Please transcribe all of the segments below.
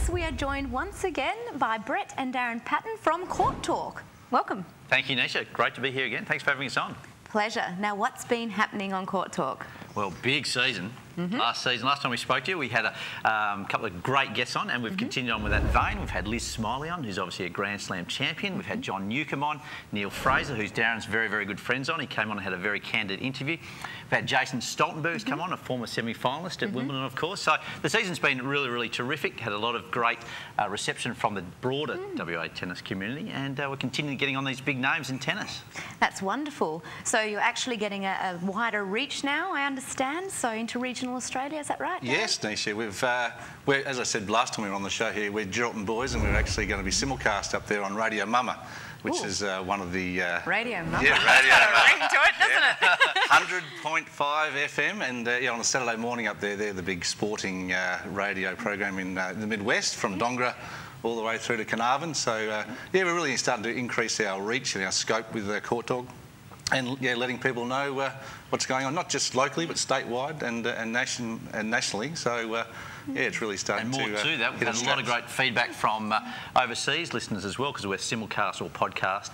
boys, we are joined once again by Brett and Darren from Court Talk. Welcome. Thank you, Neesha. Great to be here again. Thanks for having us on. Pleasure. Now, what's been happening on Court Talk? Well, big season. Last time we spoke to you, we had a couple of great guests on, and we've continued on with that vein. We've had Liz Smiley on, who's obviously a Grand Slam champion. We've had John Newcombe on, Neil Fraser, who's Darren's very, very good friends on. He came on and had a very candid interview. We've had Jason Stoltenberg who's come on, a former semi-finalist at Wimbledon, of course. So the season's been really, really terrific. Had a lot of great reception from the broader WA tennis community, and we're continuing getting on these big names in tennis. That's wonderful. So you're actually getting a wider reach now, I understand, so into regional Australia, is that right, Darren? Yes, Neesha. We're, as I said last time we were on the show here, we're Geraldton boys, and we're actually going to be simulcast up there on Radio Mama, which is one of the... Radio Mama. Yeah, Radio Mama. Ring to it, doesn't it? 100.5 FM, and yeah, on a Saturday morning up there, they're the big sporting radio program in the Midwest, from Dongra all the way through to Carnarvon. So, yeah, we're really starting to increase our reach and our scope with Court Talk. And yeah, letting people know what's going on, not just locally but statewide and nationally. So yeah, it's really starting to. And more to that, we've had a lot of great feedback from overseas listeners as well, because we're simulcast or podcast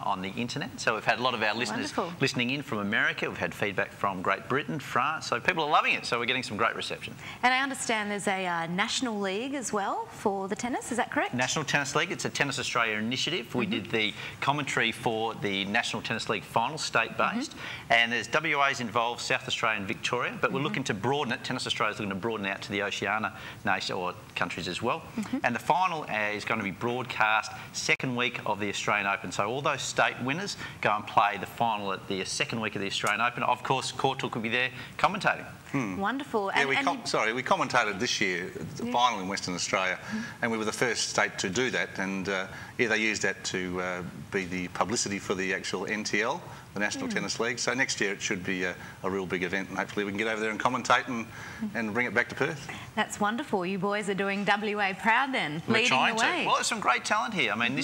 on the internet. So we've had a lot of our listeners listening in from America. We've had feedback from Great Britain, France. So people are loving it. So we're getting some great reception. And I understand there's a national league as well for the tennis. Is that correct? National Tennis League. It's a Tennis Australia initiative. We did the commentary for the National Tennis League final, state-based, and there's WAs involved, South Australia and Victoria, but we're looking to broaden it. Tennis Australia is looking to broaden out to the Oceania nation or countries as well. And the final is going to be broadcast second week of the Australian Open. So all those state winners go and play the final at the second week of the Australian Open. Of course, Court Talk will be there commentating. Wonderful. Yeah, we commentated this year the final in Western Australia, and we were the first state to do that. And yeah, they used that to be the publicity for the actual NTL, the National Tennis League. So next year it should be a real big event, and hopefully we can get over there and commentate and bring it back to Perth. That's wonderful. You boys are doing WA proud then, We're leading trying the way. Well, there's some great talent here. I mean,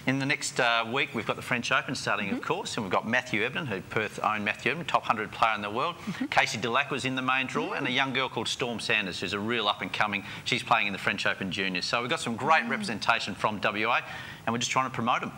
in the next week we've got the French Open starting, of course, and we've got Matthew Ebden, who Perth owned Matthew Ebden, top 100 player in the world. Casey Delac was in the main draw, and a young girl called Storm Sanders, who's a real up-and-coming. She's playing in the French Open Juniors. So we've got some great representation from WA, and we're just trying to promote them.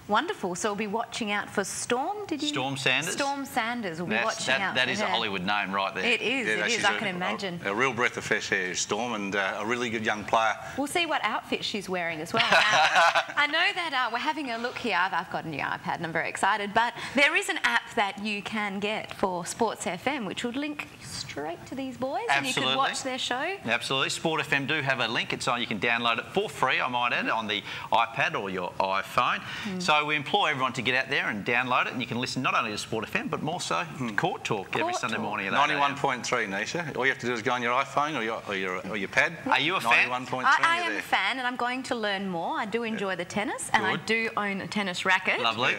Wonderful. So we'll be watching out for Storm, Storm Sanders. Storm Sanders. We'll be watching out for That is a Hollywood name right there. It is, it is, I can imagine. A real breath of fresh air, Storm, and a really good young player. We'll see what outfit she's wearing as well. I know that we're having a look here. I've got a new iPad and I'm very excited, but there is an app that you can get for Sports FM, which would link straight to these boys. And you can watch their show. Absolutely. Sport FM do have a link. It's on. You can download it for free, I might add, on the iPad or your iPhone. So we implore everyone to get out there and download it, and you can listen not only to Sport FM but more so to Court Talk every Sunday morning at 91.3, Neesha. All you have to do is go on your iPhone or your pad. Are you a fan? 91.3. I am a fan, and I'm going to learn more. I do enjoy the tennis, and I do own a tennis racket. Lovely.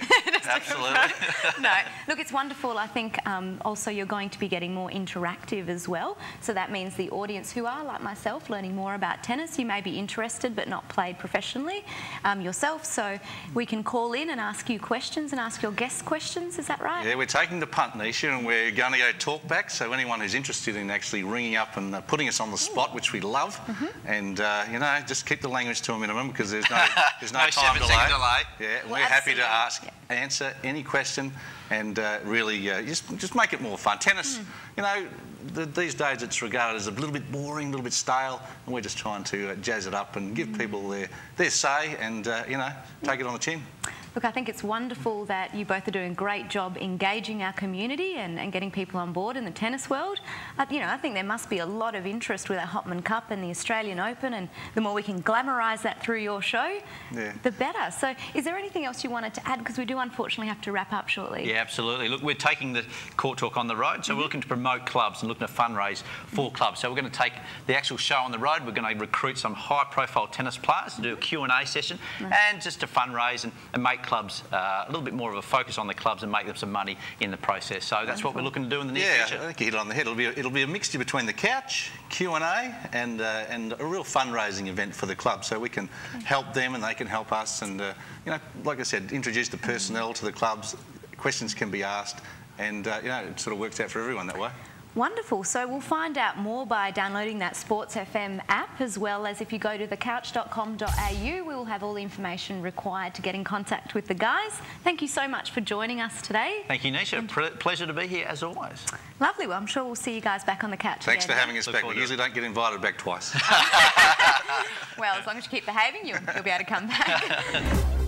Absolutely. No, look, it's wonderful. I think also you're going to be getting more interactive as well. So that means the audience who are, like myself, learning more about tennis, you may be interested but not played professionally yourself. So we can call in and ask you questions and ask your guests questions. Is that right? Yeah, we're taking the punt, Neesha, and we're going to go talk back. So anyone who's interested in actually ringing up and putting us on the spot, which we love, and you know, just keep the language to a minimum, because there's no time delay. Yeah, well, we're happy to answer any question, and really just make it more fun. Tennis, you know, these days it's regarded as a little bit boring, a little bit stale, and we're just trying to jazz it up and give people their say, and you know, take it on the chin. Look, I think it's wonderful that you both are doing a great job engaging our community and getting people on board in the tennis world. You know, I think there must be a lot of interest with our Hopman Cup and the Australian Open, and the more we can glamorise that through your show, the better. So is there anything else you wanted to add? Because we do unfortunately have to wrap up shortly. Yeah, absolutely. Look, we're taking the Court Talk on the road, so we're looking to promote clubs and looking to fundraise for clubs. So we're going to take the actual show on the road. We're going to recruit some high-profile tennis players to do a Q&A session and just to fundraise and make clubs a little bit more of a focus on the clubs and make them some money in the process. So that's what we're looking to do in the near future. Yeah, I think you hit it on the head. It'll be a mixture between the couch, Q&A, and a real fundraising event for the club, so we can help them and they can help us. And you know, like I said, introduce the personnel to the clubs. Questions can be asked, and you know, it sort of works out for everyone that way. Wonderful. So we'll find out more by downloading that Sports FM app, as well as if you go to thecouch.com.au, we will have all the information required to get in contact with the guys. Thank you so much for joining us today. Thank you, Neesha. Pleasure to be here as always. Lovely. Well, I'm sure we'll see you guys back on the couch Thanks again. for having us back. We usually don't get invited back twice. Well, as long as you keep behaving, you'll be able to come back.